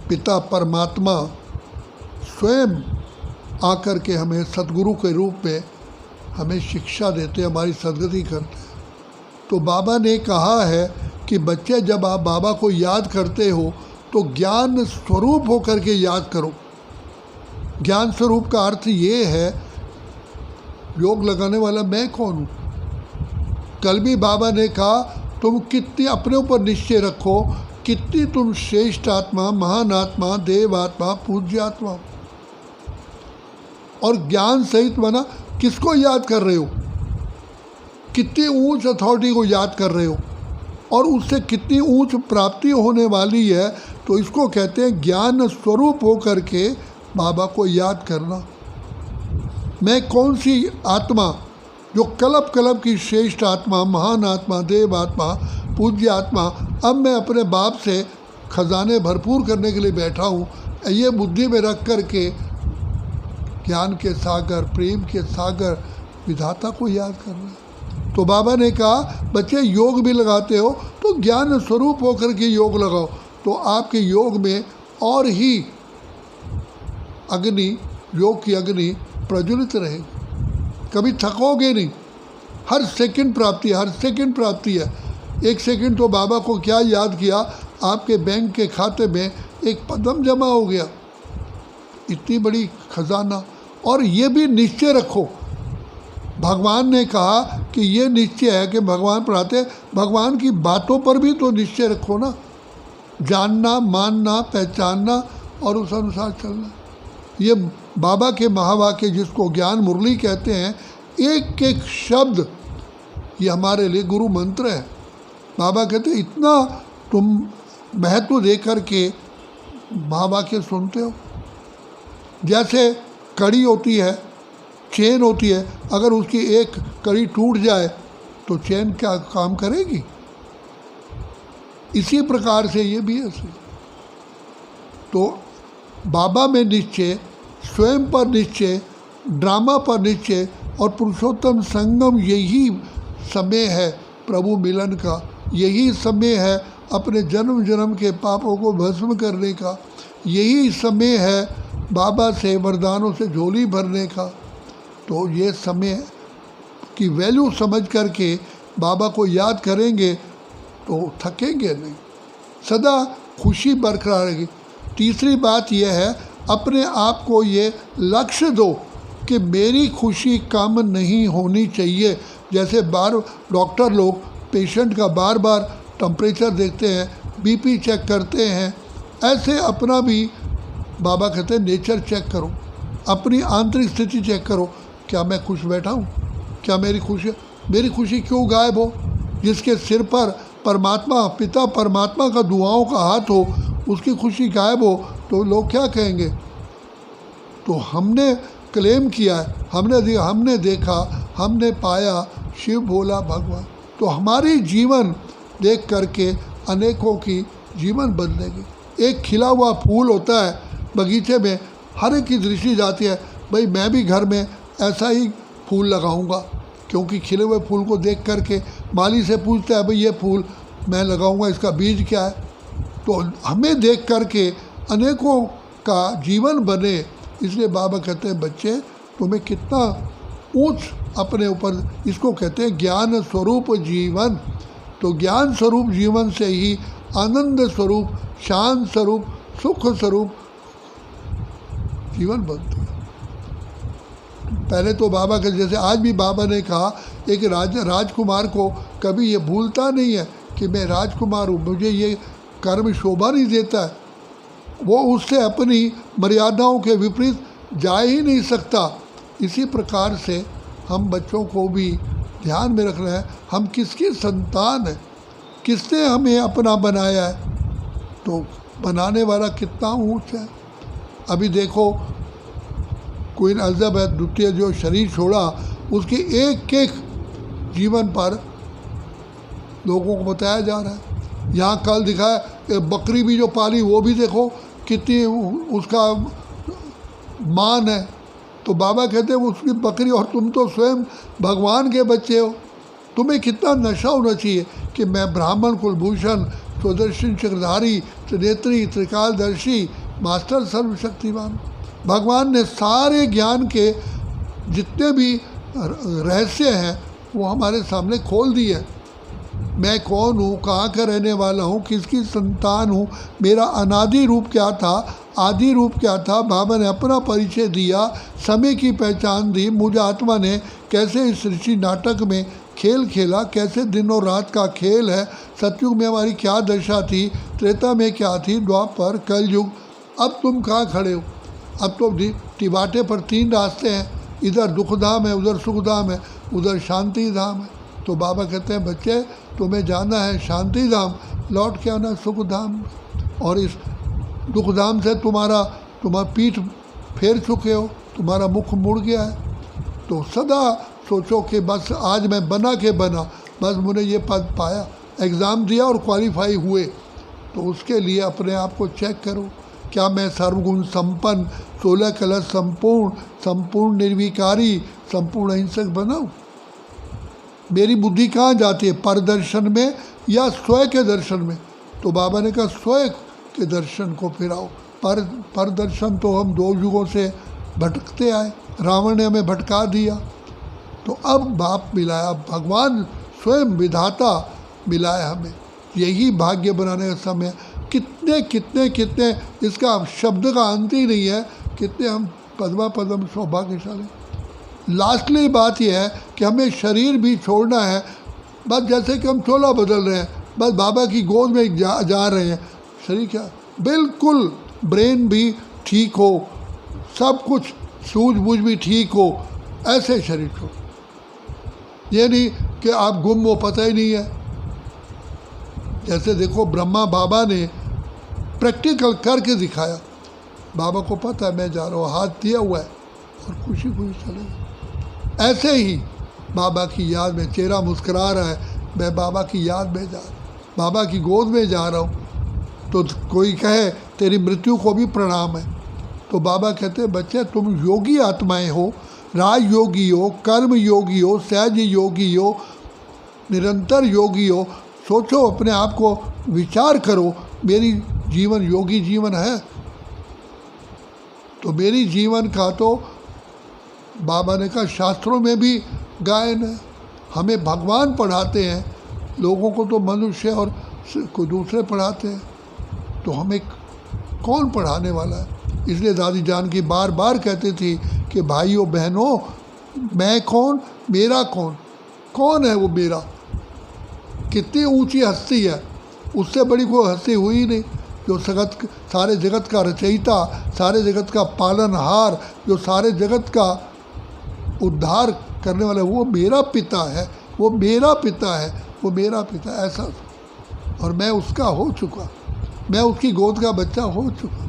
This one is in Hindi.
पिता परमात्मा स्वयं आकर के हमें सद्गुरु के रूप में हमें शिक्षा देते, हमारी सद्गति करते। तो बाबा ने कहा है कि बच्चे जब आप बाबा को याद करते हो तो ज्ञान स्वरूप होकर के याद करो। ज्ञान स्वरूप का अर्थ ये है, योग लगाने वाला मैं कौन हूँ। कल भी बाबा ने कहा तुम कितनी अपने ऊपर निश्चय रखो, कितनी तुम श्रेष्ठ आत्मा, महान आत्मा, देव आत्मा, पूज्य आत्मा। और ज्ञान सहित बना किसको याद कर रहे हो, कितनी ऊंच अथॉरिटी को याद कर रहे हो और उससे कितनी ऊंच प्राप्ति होने वाली है। तो इसको कहते हैं ज्ञान स्वरूप हो करके बाबा को याद करना। मैं कौन सी आत्मा, जो कल्प कल्प की श्रेष्ठ आत्मा, महान आत्मा, देव आत्मा, पूज्य आत्मा, अब मैं अपने बाप से खजाने भरपूर करने के लिए बैठा हूँ। ये बुद्धि में रख कर के ज्ञान के सागर, प्रेम के सागर विधाता को याद करना। तो बाबा ने कहा बच्चे योग भी लगाते हो तो ज्ञान स्वरूप होकर के योग लगाओ, तो आपके योग में और ही अग्नि, योग की अग्नि प्रज्वलित रहेगी, कभी थकोगे नहीं। हर सेकंड प्राप्ति, हर सेकंड प्राप्ति है। एक सेकंड तो बाबा को क्या याद किया, आपके बैंक के खाते में एक पदम जमा हो गया, इतनी बड़ी खजाना। और ये भी निश्चय रखो, भगवान ने कहा कि ये निश्चय है कि भगवान पढ़ाते, भगवान की बातों पर भी तो निश्चय रखो ना, जानना, मानना, पहचानना और उस अनुसार चलना। ये बाबा के महावाक्य जिसको ज्ञान मुरली कहते हैं, एक एक शब्द ये हमारे लिए गुरु मंत्र है। बाबा कहते इतना तुम महत्व दे कर के महावाक्य सुनते हो। जैसे कड़ी होती है, चेन होती है, अगर उसकी एक कड़ी टूट जाए तो चेन क्या काम करेगी। इसी प्रकार से ये भी ऐसे। तो बाबा में निश्चय, स्वयं पर निश्चय, ड्रामा पर निश्चय और पुरुषोत्तम संगम, यही समय है प्रभु मिलन का, यही समय है अपने जन्म जन्म के पापों को भस्म करने का, यही समय है बाबा से वरदानों से झोली भरने का। तो ये समय की वैल्यू समझ करके बाबा को याद करेंगे तो थकेंगे नहीं, सदा खुशी बरकरार रहेगी। तीसरी बात यह है, अपने आप को ये लक्ष्य दो कि मेरी खुशी कम नहीं होनी चाहिए। जैसे डॉक्टर लोग पेशेंट का बार बार टेम्परेचर देखते हैं, बीपी चेक करते हैं, ऐसे अपना भी बाबा कहते हैं नेचर चेक करो, अपनी आंतरिक स्थिति चेक करो। क्या मैं खुश बैठा हूँ? क्या मेरी खुशी क्यों गायब हो? जिसके सिर पर परमात्मा, पिता परमात्मा का दुआओं का हाथ हो, उसकी खुशी गायब हो तो लोग क्या कहेंगे? तो हमने क्लेम किया है, हमने देखा, हमने पाया शिव भोला भगवान। तो हमारी जीवन देख करके अनेकों की जीवन बदलेगी। एक खिला हुआ फूल होता है बगीचे में, हर एक की दृष्टि जाती है, भाई मैं भी घर में ऐसा ही फूल लगाऊंगा, क्योंकि खिले हुए फूल को देख करके माली से पूछता है भाई ये फूल मैं लगाऊंगा, इसका बीज क्या है। तो हमें देख करके अनेकों का जीवन बने। इसलिए बाबा कहते हैं बच्चे तुम्हें कितना ऊंच अपने ऊपर, इसको कहते हैं ज्ञान स्वरूप जीवन। तो ज्ञान स्वरूप जीवन से ही आनंद स्वरूप, शांत स्वरूप, सुख स्वरूप जीवन बनता है। पहले तो बाबा के जैसे आज भी बाबा ने कहा, एक राजकुमार को कभी ये भूलता नहीं है कि मैं राजकुमार हूँ, मुझे ये कर्म शोभा नहीं देता है, वो उससे अपनी मर्यादाओं के विपरीत जा ही नहीं सकता। इसी प्रकार से हम बच्चों को भी ध्यान में रखना है, हम किसकी संतान है, किसने हमें अपना बनाया है, तो बनाने वाला कितना ऊंच है। अभी देखो क्वीन एलिजाबेथ द्वितीय जो शरीर छोड़ा, उसके एक एक जीवन पर लोगों को बताया जा रहा है। यहाँ कल दिखाया बकरी भी जो पाली, वो भी देखो कितनी उसका मान है। तो बाबा कहते हैं उसकी बकरी, और तुम तो स्वयं भगवान के बच्चे हो, तुम्हें कितना नशा होना चाहिए कि मैं ब्राह्मण कुलभूषण, स्वदर्शन चक्रधारी, त्रिनेत्री, त्रिकालदर्शी, मास्टर सर्वशक्तिमान। भगवान ने सारे ज्ञान के जितने भी रहस्य हैं वो हमारे सामने खोल दिए। मैं कौन हूँ, कहाँ का रहने वाला हूँ, किसकी संतान हूँ, मेरा अनादि रूप क्या था, आदि रूप क्या था। बाबा ने अपना परिचय दिया, समय की पहचान दी। मुझ आत्मा ने कैसे इस ऋषि नाटक में खेल खेला, कैसे दिन और रात का खेल है। सतयुग में हमारी क्या दशा थी, त्रेता में क्या थी, द्वापर, कलयुग। अब तुम कहाँ खड़े हो। अब तो टिबाटे पर 3 रास्ते हैं, इधर दुखधाम है, उधर सुखधाम है, उधर शांति धाम है। तो बाबा कहते हैं बच्चे तुम्हें जाना है शांति धाम, लौट के आना सुख धाम। और इस दुख धाम से तुम्हारा पीठ फेर चुके हो, तुम्हारा मुख मुड़ गया है। तो सदा सोचो कि बस आज मैं बना के बना, बस मुझे ये पद पाया, एग्ज़ाम दिया और क्वालिफाई हुए। तो उसके लिए अपने आप को चेक करो, क्या मैं सर्वगुण संपन्न, 16 कलश संपूर्ण, संपूर्ण निर्विकारी, संपूर्ण अहिंसक बनाऊँ। मेरी बुद्धि कहाँ जाती है, परदर्शन में या स्वयं के दर्शन में। तो बाबा ने कहा स्वयं के दर्शन को फिराओ। पर दर्शन तो हम 2 युगों से भटकते आए, रावण ने हमें भटका दिया। तो अब बाप मिलाया, भगवान स्वयं विधाता मिलाया हमें। यही भाग्य बनाने का समय। कितने कितने कितने, इसका शब्द का अंत ही नहीं है, कितने हम पद्म सौभाग्यशाली। लास्टली बात यह है कि हमें शरीर भी छोड़ना है, बस जैसे कि हम चोला बदल रहे हैं, बस बाबा की गोद में जा रहे हैं। शरीर क्या, बिल्कुल ब्रेन भी ठीक हो, सब कुछ सूझबूझ भी ठीक हो, ऐसे शरीर को। ये नहीं कि आप गुम हो, पता ही नहीं है। जैसे देखो ब्रह्मा बाबा ने प्रैक्टिकल करके दिखाया, बाबा को पता है मैं जा रहा हूँ, हाथ दिया हुआ है और खुशी खुशी चले गए। ऐसे ही बाबा की याद में चेहरा मुस्कुरा रहा है, मैं बाबा की याद में जा रहा हूँ, बाबा की गोद में जा रहा हूँ। तो कोई कहे तेरी मृत्यु को भी प्रणाम है, तो बाबा कहते हैं बच्चे तुम योगी आत्माएं हो, राज योगी हो, कर्म योगी हो, सहज योगी हो, निरंतर योगी हो। सोचो, अपने आप को विचार करो, मेरी जीवन योगी जीवन है। तो मेरी जीवन का तो बाबा ने कहा शास्त्रों में भी गायन है। हमें भगवान पढ़ाते हैं, लोगों को तो मनुष्य और कोई दूसरे पढ़ाते हैं, तो हमें कौन पढ़ाने वाला है। इसलिए दादी जान की बार बार कहती थी कि भाइयों बहनों, मैं कौन, मेरा कौन, कौन है वो मेरा। कितनी ऊंची हस्ती है, उससे बड़ी कोई हस्ती हुई नहीं। जो सारे जगत का रचयिता, सारे जगत का पालनहार, जो सारे जगत का उद्धार करने वाला, वो मेरा पिता है, वो मेरा पिता है, वो मेरा पिता, ऐसा। और मैं उसका हो चुका, मैं उसकी गोद का बच्चा हो चुका।